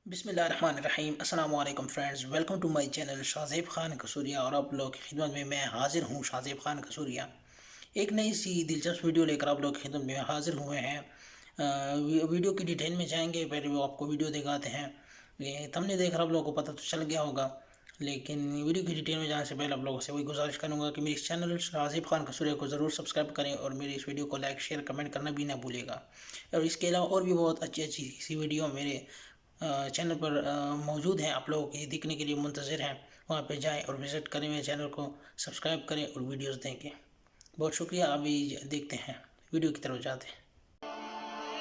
بسم اللہ الرحمن الرحیم۔ السلام علیکم friends, welcome to my channel Shahzeb Khan Kasuria, اور آپ لوگ کی خدمت میں حاضر ہوں شاہزیب خان قصوریہ۔ ایک نئی سی دلچسپ ویڈیو لے کر آپ لوگ کی خدمت میں حاضر ہوئے ہیں۔ ویڈیو کی ڈیٹیل میں جائیں گے، پہلے وہ آپ کو ویڈیو دکھاتے ہیں۔ یہ تم نے دیکھ کر آپ لوگوں کو پتہ تو چل گیا ہوگا، لیکن ویڈیو کی ڈیٹیل میں جانے سے پہلے آپ لوگوں سے وہی گزارش کروں گا کہ میرے اس چینل شاہزیب خان قصوریہ کو ضرور سبسکرائب کریں، اور میری اس ویڈیو کو لائک شیئر کمنٹ کرنا بھی نہ بھولے گا۔ اور اس کے علاوہ اور بھی بہت اچھی سی ویڈیو میرے چینل پر موجود ہیں، آپ لوگوں کے دیکھنے کے لیے منتظر ہیں۔ وہاں پہ جائیں اور وزٹ کریں، میرے چینل کو سبسکرائب کریں اور ویڈیوز دیکھیں۔ بہت شکریہ۔ ابھی دیکھتے ہیں، ویڈیو کی طرف جاتے ہیں۔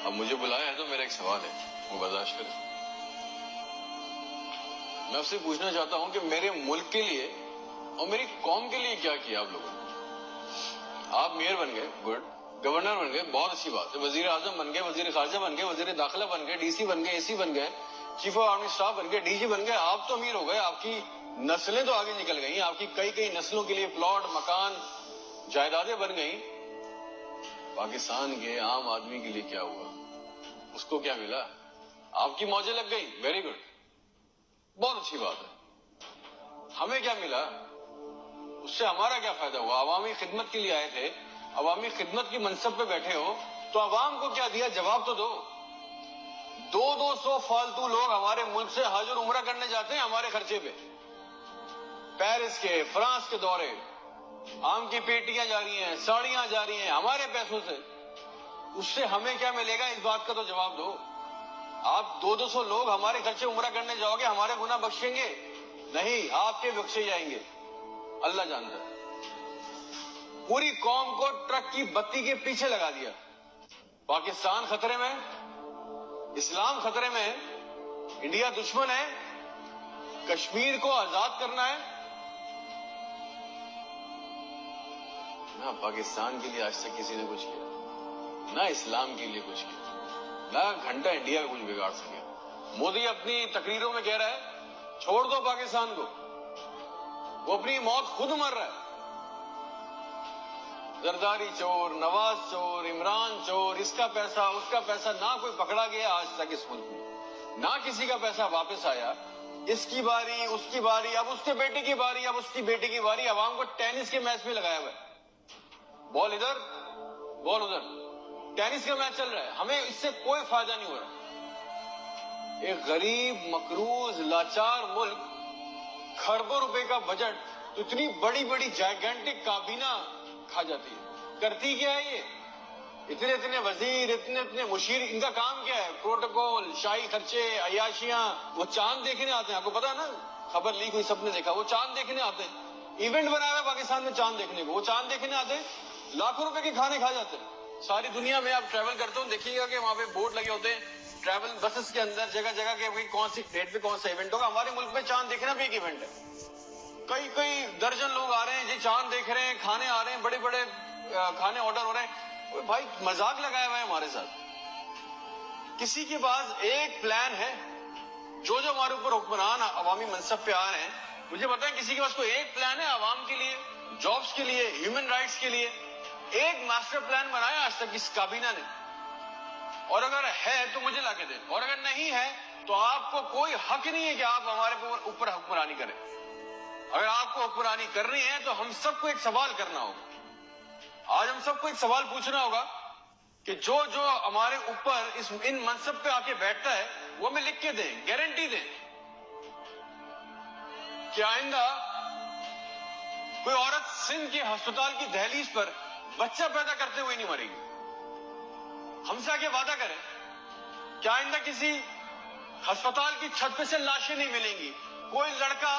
اب مجھے بلایا ہے تو میرا ایک سوال ہے، وہ برداشت کریں۔ میں آپ سے پوچھنا چاہتا ہوں کہ میرے ملک کے لیے اور میری قوم کے لیے کیا کیا آپ لوگوں نے؟ آپ میئر بن گئے، گڈ، گورنر بن گئے، بہت اچھی بات ہے، وزیر اعظم بن گئے، وزیر خارجہ بن گئے، وزیر داخلہ بن گئے، ڈی سی بن گئے، اے سی بن گئے، چیف آف آرمی اسٹاف بن گئے، ڈی جی بن گئے۔ آپ تو امیر ہو گئے، آپ کی نسلیں تو آگے نکل گئی، آپ کی کئی نسلوں کے لیے پلاٹ، مکان، جائیدادیں بن گئی۔ پاکستان کے عام آدمی کے لیے کیا ہوا؟ اس کو کیا ملا؟ آپ کی موجیں لگ گئی، ویری گڈ، بہت اچھی بات ہے۔ ہمیں کیا ملا؟ اس سے ہمارا کیا فائدہ ہوا؟ عوامی خدمت کے لیے آئے تھے، عوامی خدمت کی منصب پہ بیٹھے ہو تو عوام کو کیا دیا؟ جواب تو دو۔ 200 فالتو لوگ ہمارے ملک سے حج اور عمرہ کرنے جاتے ہیں ہمارے خرچے پہ، پیرس کے، فرانس کے دورے، آم کی پیٹیاں جا رہی ہیں، ساڑیاں جا رہی ہیں ہمارے پیسوں سے۔ اس سے ہمیں کیا ملے گا؟ اس بات کا تو جواب دو۔ آپ 200 لوگ ہمارے خرچے عمرہ کرنے جاؤ گے، ہمارے گناہ بخشیں گے؟ نہیں، آپ کے بخشے جائیں گے، اللہ جانتا ہے۔ پوری قوم کو ٹرک کی بتی کے پیچھے لگا دیا۔ پاکستان خطرے میں، اسلام خطرے میں، انڈیا دشمن ہے، کشمیر کو آزاد کرنا ہے۔ نہ پاکستان کے لیے آج تک کسی نے کچھ کیا، نہ اسلام کے لیے کچھ کیا، نہ گھنٹہ انڈیا کا کچھ بگاڑ سکے۔ مودی اپنی تقریروں میں کہہ رہا ہے چھوڑ دو پاکستان کو، وہ اپنی موت خود مر رہا ہے۔ زرداری چور، نواز چور، عمران چور، اس کا پیسہ اس کا پیسہ، نہ کوئی پکڑا گیا آج تک اس ملک میں، نہ کسی کا پیسہ واپس آیا۔ اس کی باری، اس کی باری، اب اس کے بیٹے کی باری، اب اس کی بیٹی کی باری۔ عوام کو ٹینس کے میچ میں لگایا ہوا ہے، بال ادھر بال ادھر، ٹینس کا میچ چل رہا ہے، ہمیں اس سے کوئی فائدہ نہیں ہو رہا۔ ایک غریب، مقروض، لاچار ملک، کھربوں روپے کا بجٹ، تو اتنی بڑی بڑی جائگنٹک کابینہ کھا جاتی ہے۔ کرتی کیا ہے یہ؟ اتنے وزیر، اتنے مشیر، ان کا کام کیا ہے؟ پروٹوکول، شاہی خرچے، عیاشیاں۔ وہ چاند دیکھنے آتے ہیں، آپ کو پتا ہے نا، خبر لی کوئی، سب نے دیکھا، وہ چاند دیکھنے آتے ہیں۔ ایونٹ بنایا ہوا ہے پاکستان میں چاند دیکھنے کو، وہ چاند دیکھنے آتے ہیں، لاکھوں روپے کے کھانے کھا جاتے ہیں۔ ساری دنیا میں آپ ٹریول کرتے ہو، دیکھیے گا کہ وہاں پہ بورڈ لگے ہوتے ہیں ٹریول بسز کے اندر، جگہ جگہ کے کون سی ڈیٹ پہ کون سا ایونٹ ہوگا۔ ہمارے ملک میں چاند دیکھنا بھی ایک ایونٹ ہے، کئی درجن لوگ آ رہے ہیں جی، چاند دیکھ رہے ہیں، کھانے آ رہے ہیں، بڑے بڑے کھانے آرڈر ہو رہے ہیں۔ بھائی مذاق لگایا ہوا ہے ہمارے ساتھ۔ کسی کے پاس ایک پلان ہے؟ جو ہمارے اوپر حکمران عوامی منصب پہ آ رہے ہیں، مجھے بتائیں کسی کے پاس کوئی ایک پلان ہے عوام کے لیے، جابز کے لیے، ہیومن رائٹس کے لیے؟ ایک ماسٹر پلان بنایا آج تک اس کابینہ نے؟ اور اگر ہے تو مجھے لا کے دیں، اور اگر نہیں ہے تو آپ کو کوئی حق نہیں ہے کہ آپ ہمارے اوپر حکمرانی کریں۔ اگر آپ کو حکمرانی کرنی ہے تو ہم سب کو ایک سوال کرنا ہوگا، آج ہم سب کو ایک سوال پوچھنا ہوگا کہ جو ہمارے اوپر ان منصب پہ آ کے بیٹھتا ہے وہ ہمیں لکھ کے دیں، گارنٹی دیں کہ آئندہ کوئی عورت سندھ کے ہسپتال کی دہلیز پر بچہ پیدا کرتے ہوئے نہیں مرے گی۔ ہم سے آگے وعدہ کریں کہ آئندہ کسی ہسپتال کی چھت پہ سے لاشیں نہیں ملیں گی، کوئی لڑکا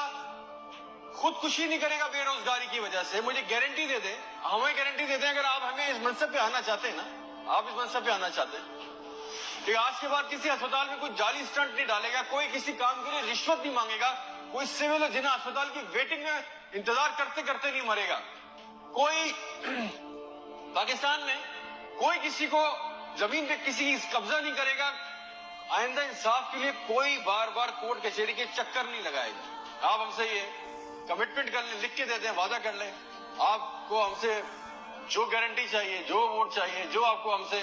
خودکشی نہیں کرے گا بے روزگاری کی وجہ سے۔ مجھے گارنٹی دے دیں، ہمیں گارنٹی دے دیں، اگر آپ ہمیں اس منصب پہ آنا چاہتے ہیں نا، آپ اس منصب پہ آنا چاہتے ہیں کہ آج کے بعد کسی ہسپتال میں کوئی جعلی سٹنٹ نہیں ڈالے گا، کوئی کسی کام کے لیے رشوت نہیں مانگے گا، کوئی سول اور جناح ہسپتال کی ویٹنگ میں انتظار کرتے کرتے نہیں مرے گا، کوئی پاکستان میں کوئی کسی کو زمین پہ کسی کی قبضہ نہیں کرے گا، آئندہ انصاف کے لیے کوئی بار بار کورٹ کچہری کے چکر نہیں لگائے گا۔ آپ ہم سے یہ کمٹمنٹ کر لیں، لکھ کے دے دیں، وعدہ کر لیں، آپ کو ہم سے جو گارنٹی چاہیے، جو ووٹ چاہیے، جو آپ کو ہم سے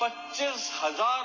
25,000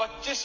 25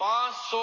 500